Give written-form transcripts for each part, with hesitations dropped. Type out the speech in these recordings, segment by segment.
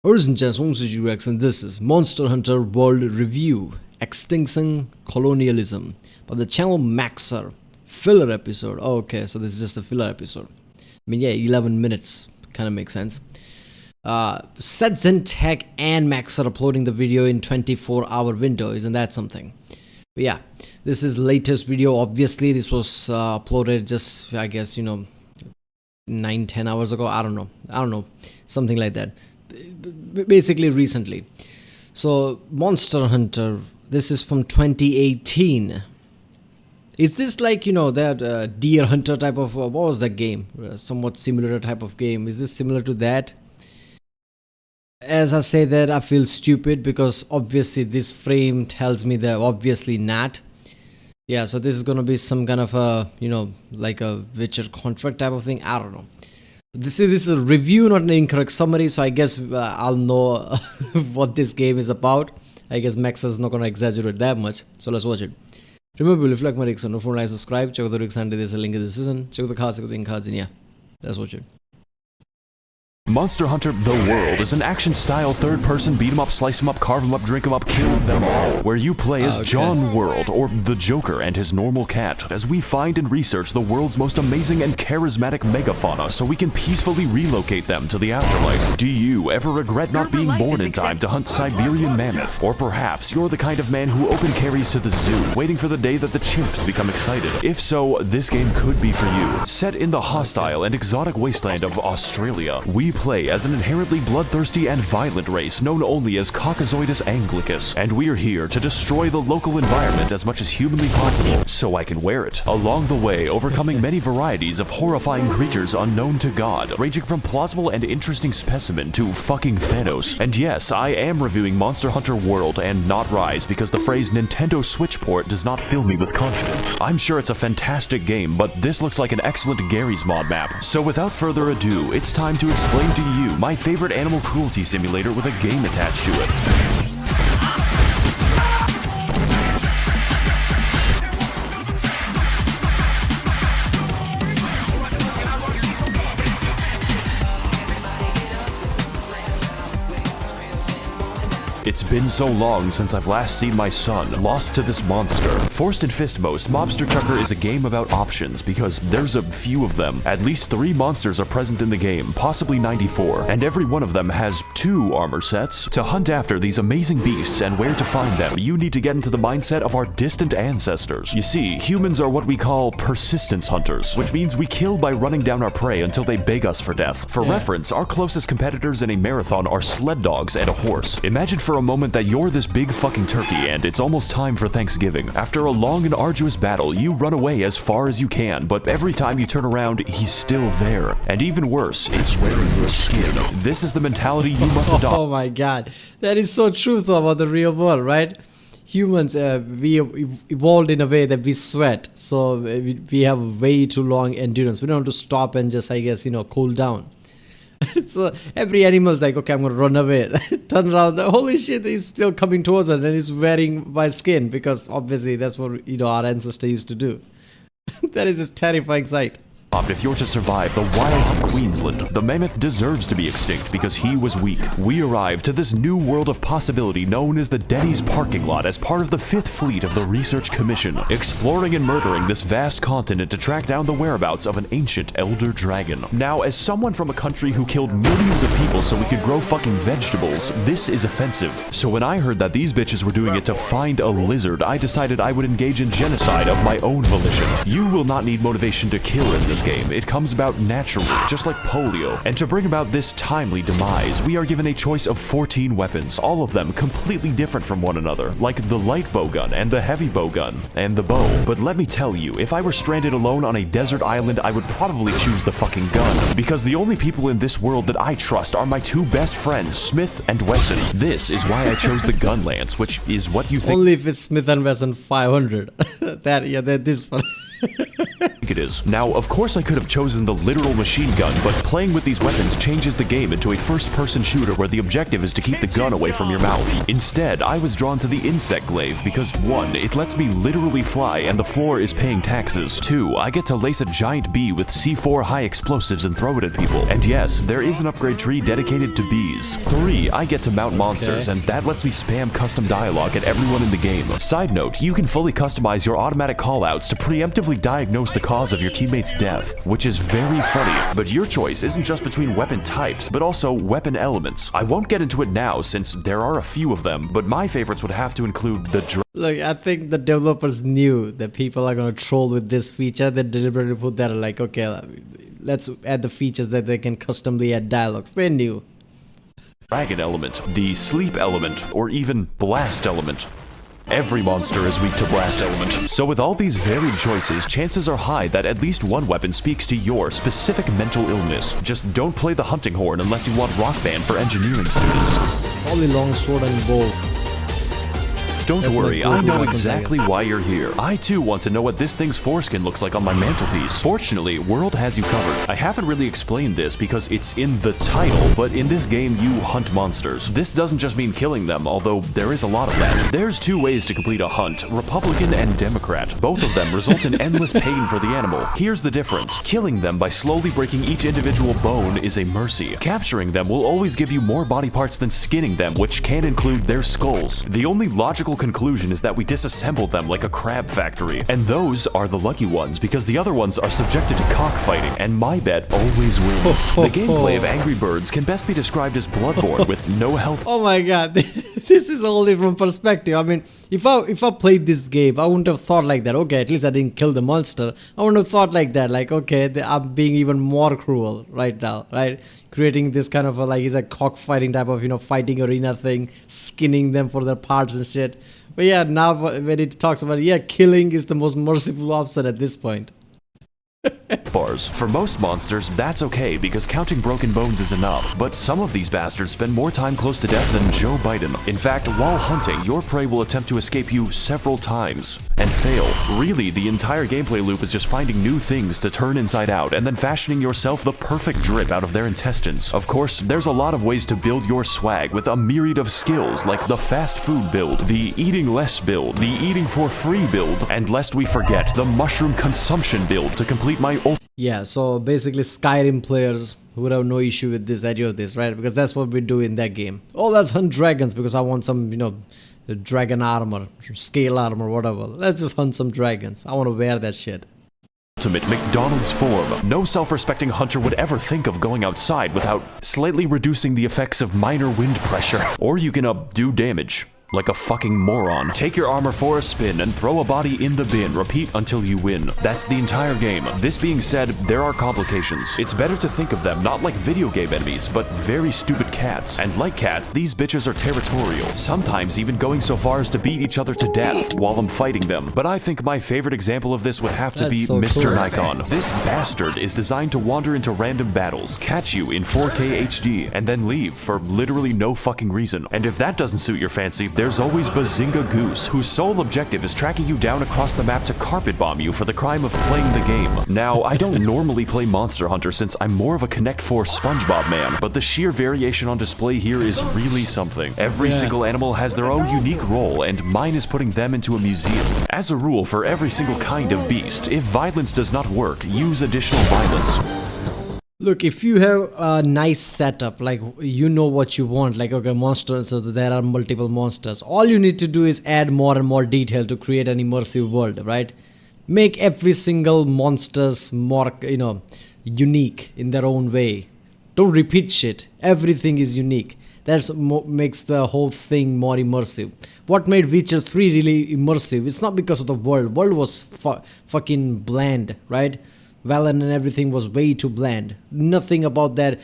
Ladies and gents, Rex, and this is Monster Hunter World Review, Extinction, Colonialism, by the channel Maxer. Filler episode. Oh, okay, so this is just a filler episode. I mean, yeah, 11 minutes. Kind of makes sense. Tech and Max are uploading the video in 24-hour window. Isn't that something? But yeah, this is latest video. Obviously, this was uploaded just, I guess, 9-10 hours ago. I don't know. Something like that. Basically recently. So Monster Hunter, this is from 2018. Is this like that Deer Hunter type of what was that game, somewhat similar type of game? Is this similar to that? As I say that, I feel stupid because obviously this frame tells me that obviously not. Yeah, so this is gonna be some kind of a like a Witcher contract type of thing. I don't know. This is a review, not an incorrect summary, so I guess I'll know what this game is about. I guess Max is not gonna exaggerate that much, so let's watch it. Remember, if you like my Rickson, no phone, like, subscribe, check out the Rickson, there's a link in the description, check out the cards, and yeah, let's watch it. Monster Hunter The World is an action-style third-person beat-em-up, slice-em-up, carve-em-up, drink-em-up, kill them all, where you play as John World, or the Joker and his normal cat, as we find and research the world's most amazing and charismatic megafauna so we can peacefully relocate them to the afterlife. Do you ever regret not being born in time to hunt Siberian mammoth? Or perhaps you're the kind of man who open carries to the zoo, waiting for the day that the chimps become excited. If so, this game could be for you. Set in the hostile and exotic wasteland of Australia, we play as an inherently bloodthirsty and violent race known only as Caucasoidus anglicus, and we're here to destroy the local environment as much as humanly possible so I can wear it. Along the way, overcoming many varieties of horrifying creatures unknown to God, ranging from plausible and interesting specimen to fucking Thanos. And yes, I am reviewing Monster Hunter World and not Rise because the phrase Nintendo Switch port does not fill me with confidence. I'm sure it's a fantastic game, but this looks like an excellent Gary's Mod map. So without further ado, it's time to explain to you my favorite animal cruelty simulator with a game attached to it. It's been so long since I've last seen my son, lost to this monster. First and foremost, Mobster Trucker is a game about options because there's a few of them. At least 3 monsters are present in the game, possibly 94, and every one of them has 2 armor sets. To hunt after these amazing beasts and where to find them, you need to get into the mindset of our distant ancestors. You see, humans are what we call persistence hunters, which means we kill by running down our prey until they beg us for death. For reference, our closest competitors in a marathon are sled dogs and a horse. Imagine for a moment that you're this big fucking turkey and it's almost time for Thanksgiving. After a long and arduous battle, you run away as far as you can, but every time you turn around, he's still there. And even worse, it's wearing your skin. This is the mentality you must adopt. Oh my god, that is so true though about the real world, right? Humans, we evolved in a way that we sweat, so we have way too long endurance. We don't have to stop and just, I guess, cool down. So every animal's like, okay, I'm gonna run away. Turn around, holy shit, he's still coming towards us and he's wearing my skin, because obviously that's what our ancestor used to do. That is a terrifying sight. If you're to survive the wilds of Queensland, the mammoth deserves to be extinct because he was weak. We arrived to this new world of possibility known as the Denny's parking lot as part of the 5th Fleet of the Research Commission, exploring and murdering this vast continent to track down the whereabouts of an ancient elder dragon. Now, as someone from a country who killed millions of people so we could grow fucking vegetables, this is offensive. So when I heard that these bitches were doing it to find a lizard, I decided I would engage in genocide of my own volition. You will not need motivation to kill in this game. It comes about naturally, just like polio. And to bring about this timely demise, we are given a choice of 14 weapons, all of them completely different from one another, like the light bowgun and the heavy bowgun and the bow. But let me tell you, if I were stranded alone on a desert island, I would probably choose the fucking gun, because the only people in this world that I trust are my 2 best friends, Smith and Wesson. This is why I chose the gun lance, which is what you think. Only if it's Smith and Wesson 500. That is fun. it is. Now, of course I could have chosen the literal machine gun, but playing with these weapons changes the game into a first-person shooter where the objective is to keep the gun away from your mouth. Instead, I was drawn to the insect glaive because 1, it lets me literally fly and the floor is paying taxes. 2, I get to lace a giant bee with C4 high explosives and throw it at people. And yes, there is an upgrade tree dedicated to bees. 3, I get to mount monsters, and that lets me spam custom dialogue at everyone in the game. Side note, you can fully customize your automatic callouts to preemptively diagnose the cause of your teammate's death, which is very funny. But your choice isn't just between weapon types, but also weapon elements. I won't get into it now since there are a few of them, but my favorites would have to include the Look, I think the developers knew that people are gonna troll with this feature. They deliberately put that like, okay, let's add the features that they can customly add dialogues. They knew. dragon element, the sleep element, or even blast element. Every monster is weak to blast element. So with all these varied choices, chances are high that at least one weapon speaks to your specific mental illness. Just don't play the hunting horn unless you want Rock Band for engineering students. Probably long sword and bow. Don't worry, I know exactly why you're here. I too want to know what this thing's foreskin looks like on my mantelpiece. Fortunately, World has you covered. I haven't really explained this because it's in the title, but in this game you hunt monsters. This doesn't just mean killing them, although there is a lot of that. There's 2 ways to complete a hunt, Republican and Democrat. Both of them result in endless pain for the animal. Here's the difference. Killing them by slowly breaking each individual bone is a mercy. Capturing them will always give you more body parts than skinning them, which can include their skulls. The only logical conclusion is that we disassemble them like a crab factory, and those are the lucky ones because the other ones are subjected to cockfighting, and my bet always wins. The gameplay of Angry Birds can best be described as Bloodborne with no health. Oh my god, this is all different perspective. I mean, if I played this game, I wouldn't have thought like that. Okay, at least I didn't kill the monster. I wouldn't have thought like that. Like, okay, I'm being even more cruel right now, right? Creating this kind of like, it's a cockfighting type of, fighting arena thing, skinning them for their parts and shit. But yeah, now when it talks about, killing is the most merciful option at this point. Bars. For most monsters, that's okay because counting broken bones is enough, but some of these bastards spend more time close to death than Joe Biden. In fact, while hunting, your prey will attempt to escape you several times and fail. Really, the entire gameplay loop is just finding new things to turn inside out and then fashioning yourself the perfect drip out of their intestines. Of course, there's a lot of ways to build your swag with a myriad of skills like the fast food build, the eating less build, the eating for free build, and lest we forget, the mushroom consumption build to complete my Yeah, so basically Skyrim players would have no issue with this idea of this, right? Because that's what we do in that game. Oh, let's hunt dragons because I want some, dragon armor, scale armor, whatever. Let's just hunt some dragons. I want to wear that shit. Ultimate McDonald's form. No self-respecting hunter would ever think of going outside without slightly reducing the effects of minor wind pressure. Or you can do damage. Like a fucking moron. Take your armor for a spin and throw a body in the bin. Repeat until you win. That's the entire game. This being said, there are complications. It's better to think of them not like video game enemies, but very stupid cats. And like cats, these bitches are territorial, sometimes even going so far as to beat each other to death while I'm fighting them. But I think my favorite example of this would have to be Mr. Cool. Nikon. This bastard is designed to wander into random battles, catch you in 4K HD, and then leave for literally no fucking reason. And if that doesn't suit your fancy, there's always Bazinga Goose, whose sole objective is tracking you down across the map to carpet bomb you for the crime of playing the game. Now, I don't normally play Monster Hunter since I'm more of a Connect 4 SpongeBob man, but the sheer variation on display here is really something. Every single animal has their own unique role, and mine is putting them into a museum. As a rule, for every single kind of beast, if violence does not work, use additional violence. Look, if you have a nice setup, like you know what you want, like okay, monsters, so there are multiple monsters. All you need to do is add more and more detail to create an immersive world, right? Make every single monsters more, unique in their own way. Don't repeat shit. Everything is unique. That makes the whole thing more immersive. What made Witcher 3 really immersive? It's not because of the world. World was fucking bland, right? Valen and everything was way too bland. Nothing about that,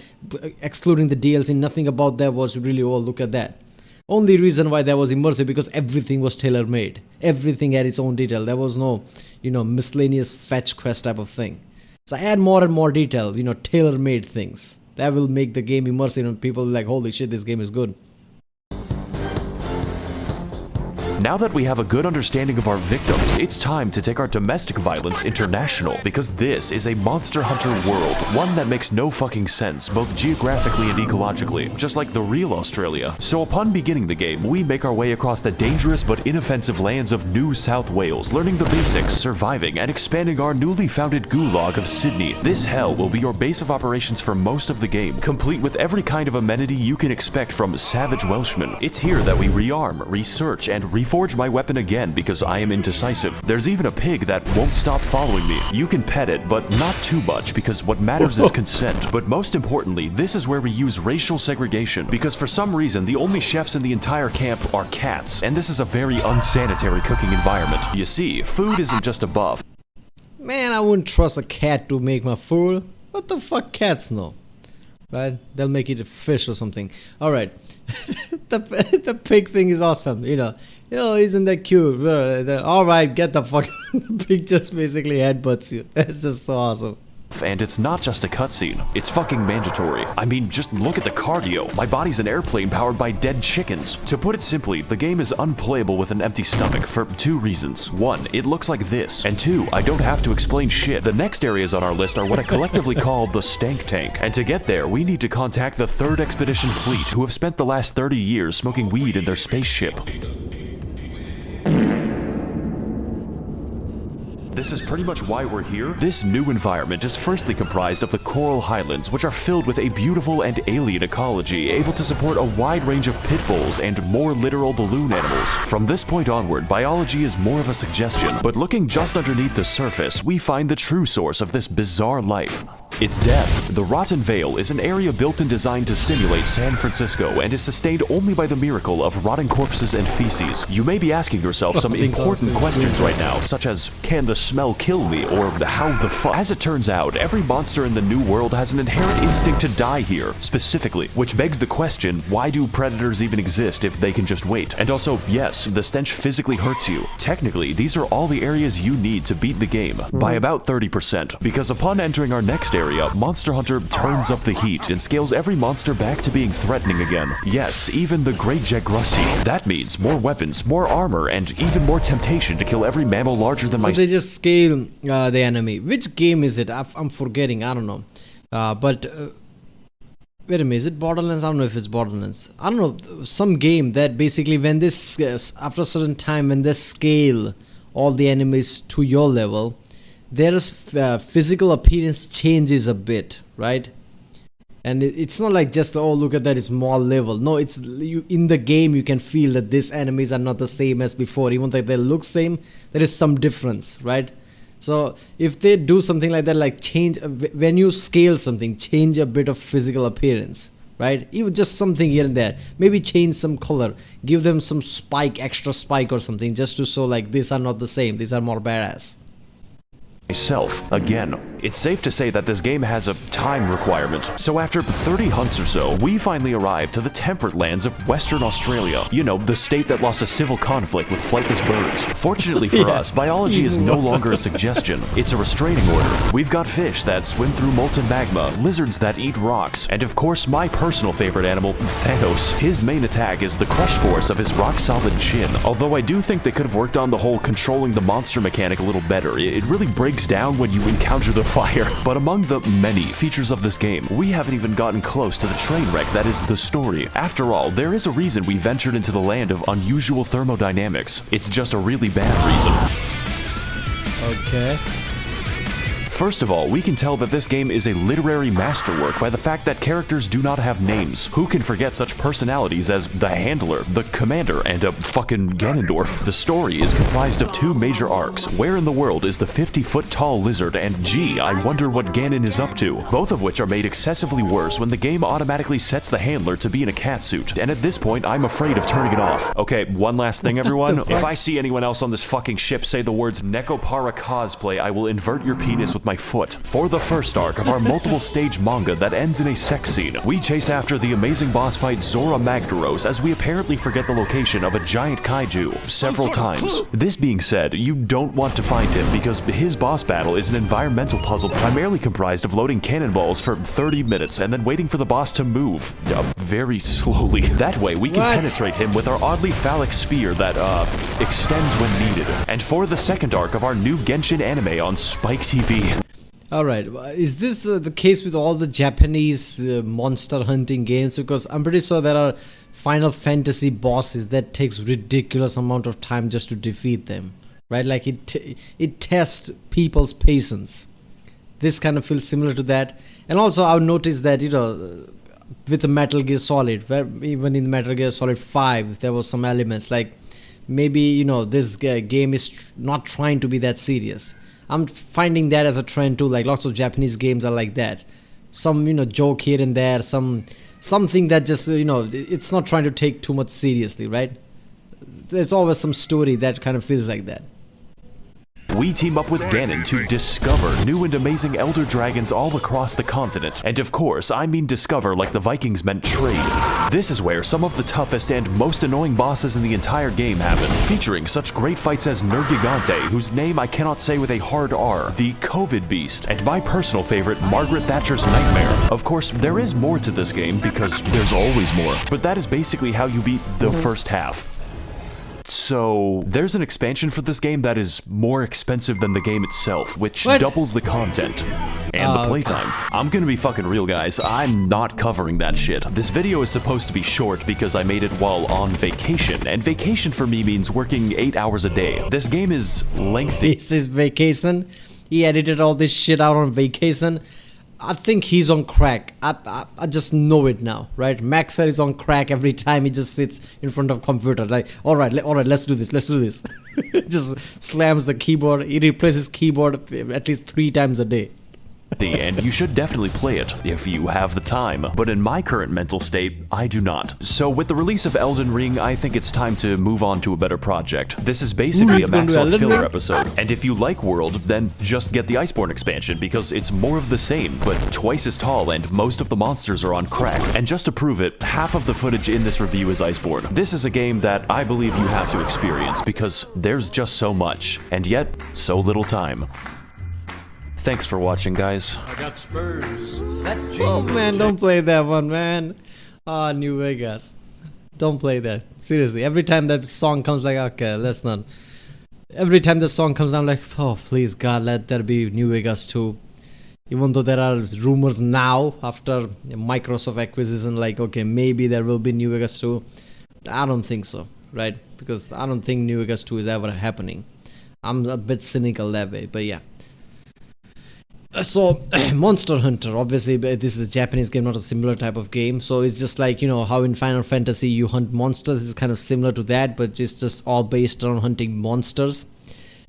excluding the DLC, nothing about that was really, oh, look at that. Only reason why that was immersive because everything was tailor-made. Everything had its own detail. There was no, miscellaneous fetch quest type of thing. So add more and more detail, tailor-made things. That will make the game immersive and people like, holy shit, this game is good. Now that we have a good understanding of our victims, it's time to take our domestic violence international, because this is a monster hunter world, one that makes no fucking sense, both geographically and ecologically, just like the real Australia. So upon beginning the game, we make our way across the dangerous but inoffensive lands of New South Wales, learning the basics, surviving, and expanding our newly founded gulag of Sydney. This hell will be your base of operations for most of the game, complete with every kind of amenity you can expect from savage Welshmen. It's here that we rearm, research, and reforge my weapon again because I am indecisive. There's even a pig that won't stop following me. You can pet it, but not too much, because what matters is consent. But most importantly, this is where we use racial segregation, because for some reason the only chefs in the entire camp are cats, and this is a very unsanitary cooking environment. You see, food isn't just a buff. Man, I wouldn't trust a cat to make my food. What the fuck cats know? Right? They'll make it a fish or something. Alright. the pig thing is awesome, you know. Yo, isn't that cute? Alright, get the fuck. The pig just basically headbutts you. That's just so awesome. And it's not just a cutscene, it's fucking mandatory. I mean, just look at the cardio. My body's an airplane powered by dead chickens. To put it simply, the game is unplayable with an empty stomach for two reasons. One, it looks like this, and two, I don't have to explain shit. The next areas on our list are what I collectively call the stank tank, and to get there, we need to contact the 3rd Expedition Fleet, who have spent the last 30 years smoking weed in their spaceship. This is pretty much why we're here. This new environment is firstly comprised of the Coral Highlands, which are filled with a beautiful and alien ecology, able to support a wide range of pit bulls and more literal balloon animals. From this point onward, biology is more of a suggestion, but looking just underneath the surface, we find the true source of this bizarre life. Its depth. The Rotten Vale is an area built and designed to simulate San Francisco and is sustained only by the miracle of rotting corpses and feces. You may be asking yourself some important questions right now, such as, can the smell kill me, or how the fuck? As it turns out, every monster in the New World has an inherent instinct to die here, specifically, which begs the question, why do predators even exist if they can just wait? And also, yes, the stench physically hurts you. Technically, these are all the areas you need to beat the game, by about 30%, because upon entering our next area, Monster Hunter turns up the heat and scales every monster back to being threatening again. Yes, even the Great Jagrussi. That means more weapons, more armor, and even more temptation to kill every mammal larger than my... So they just scale the enemy. Which game is it? I'm forgetting. I don't know. Wait a minute. Is it Borderlands? I don't know if it's Borderlands. I don't know. Some game that basically when this... after a certain time, when they scale all the enemies to your level, their physical appearance changes a bit, right? And it's not like just, oh, look at that, it's more level. No, it's in the game you can feel that these enemies are not the same as before. Even though they look same, there is some difference, right? So if they do something like that, like change, when you scale something, change a bit of physical appearance, right? Even just something here and there. Maybe change some color, give them some spike, extra spike or something, just to show like these are not the same, these are more badass. Myself. Again, it's safe to say that this game has a time requirement. So after 30 hunts or so, we finally arrived to the temperate lands of Western Australia. You know, the state that lost a civil conflict with flightless birds. Fortunately for us, biology is no longer a suggestion. It's a restraining order. We've got fish that swim through molten magma, lizards that eat rocks, and of course my personal favorite animal, Thanos. His main attack is the crush force of his rock-solid chin. Although I do think they could have worked on the whole controlling the monster mechanic a little better. It really breaks down when you encounter the fire. But among the many features of this game, we haven't even gotten close to the train wreck that is the story. After all, there is a reason we ventured into the land of unusual thermodynamics. It's just a really bad reason. Okay. First of all, we can tell that this game is a literary masterwork by the fact that characters do not have names. Who can forget such personalities as the Handler, the Commander, and a fucking Ganondorf? The story is comprised of two major arcs. Where in the world is the 50-foot-tall lizard, and gee, I wonder what Ganon is up to? Both of which are made excessively worse when the game automatically sets the Handler to be in a catsuit, and at this point, I'm afraid of turning it off. Okay, one last thing, everyone. If I see anyone else on this fucking ship say the words Nekopara cosplay, I will invert your penis with my my foot. For the first arc of our multiple stage manga that ends in a sex scene, we chase after the amazing boss fight Zora Magdaros as we apparently forget the location of a giant kaiju several times. This being said, you don't want to find him because his boss battle is an environmental puzzle primarily comprised of loading cannonballs for 30 minutes and then waiting for the boss to move very slowly. That way we can penetrate him with our oddly phallic spear that extends when needed. And for the second arc of our new Genshin anime on Spike TV. Alright, is this the case with all the Japanese monster hunting games? Because I'm pretty sure there are Final Fantasy bosses that takes ridiculous amount of time just to defeat them, right? Like it tests people's patience. This kind of feels similar to that. And also I've noticed that, you know, with the Metal Gear Solid, where even in Metal Gear Solid 5 there was some elements like maybe, you know, this game is not trying to be that serious. I'm finding that as a trend too, like lots of Japanese games are like that. Some, you know, joke here and there, something that just, you know, it's not trying to take too much seriously, right? There's always some story that kind of feels like that. We team up with Ganon to discover new and amazing elder dragons all across the continent. And of course, I mean discover like the Vikings meant trade. This is where some of the toughest and most annoying bosses in the entire game happen, featuring such great fights as Nergigante, whose name I cannot say with a hard R, the COVID Beast, and my personal favorite, Margaret Thatcher's Nightmare. Of course, there is more to this game because there's always more, but that is basically how you beat the first half. So, there's an expansion for this game that is more expensive than the game itself, which doubles the content and the playtime. I'm gonna be fucking real, guys. I'm not covering that shit. This video is supposed to be short because I made it while on vacation, and vacation for me means working 8 hours a day. This game is lengthy. This is vacation. He edited all this shit out on vacation. I think he's on crack. I just know it now, right? Maxer is on crack every time he just sits in front of computer. Like, all right, let's do this. Just slams the keyboard. He replaces keyboard at least 3 times a day. And you should definitely play it if you have the time. But in my current mental state, I do not. So with the release of Elden Ring, I think it's time to move on to a better project. This is basically a max out filler episode. And if you like World, then just get the Iceborne expansion because it's more of the same, but twice as tall and most of the monsters are on crack. And just to prove it, half of the footage in this review is Iceborne. This is a game that I believe you have to experience because there's just so much, and yet so little time. Thanks for watching, guys. I got spurs. Oh man, don't play that one, man. Ah, New Vegas. Don't play that. Seriously, every time that song comes, like, okay, let's not. Every time the song comes, I'm like, oh, please, God, let there be New Vegas 2. Even though there are rumors now, after Microsoft acquisition, like, okay, maybe there will be New Vegas 2. I don't think so, right? Because I don't think New Vegas 2 is ever happening. I'm a bit cynical that way, but yeah. So, Monster Hunter, obviously this is a Japanese game, not a similar type of game. So it's just like, you know, how in Final Fantasy you hunt monsters, it's kind of similar to that, but it's just all based on hunting monsters.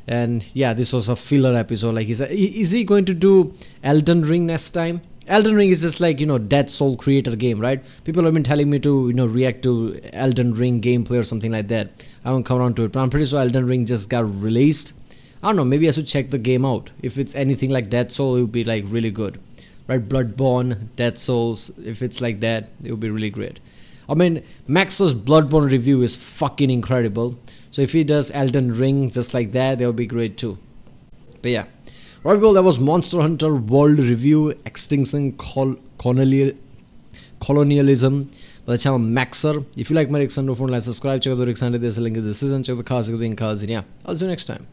And yeah, this was a filler episode. Like, is he going to do Elden Ring next time? Elden Ring is just like, you know, Dead Soul creator game, right? People have been telling me to, you know, react to Elden Ring gameplay or something like that. I won't come around to it, but I'm pretty sure Elden Ring just got released. I don't know, maybe I should check the game out. If it's anything like Dead Soul, it would be like really good, right? Bloodborne, Dead Souls, if it's like that, it would be really great. I mean, Max's Bloodborne review is fucking incredible. So if he does Elden Ring just like that would be great too. But yeah, right, well, that was Monster Hunter World Review, Extinction, Colonialism by the channel Maxer. If you like my reaction, don't forget to like, subscribe, check out the reaction, there's a link in the description, check out the cards, and yeah, I'll see you next time.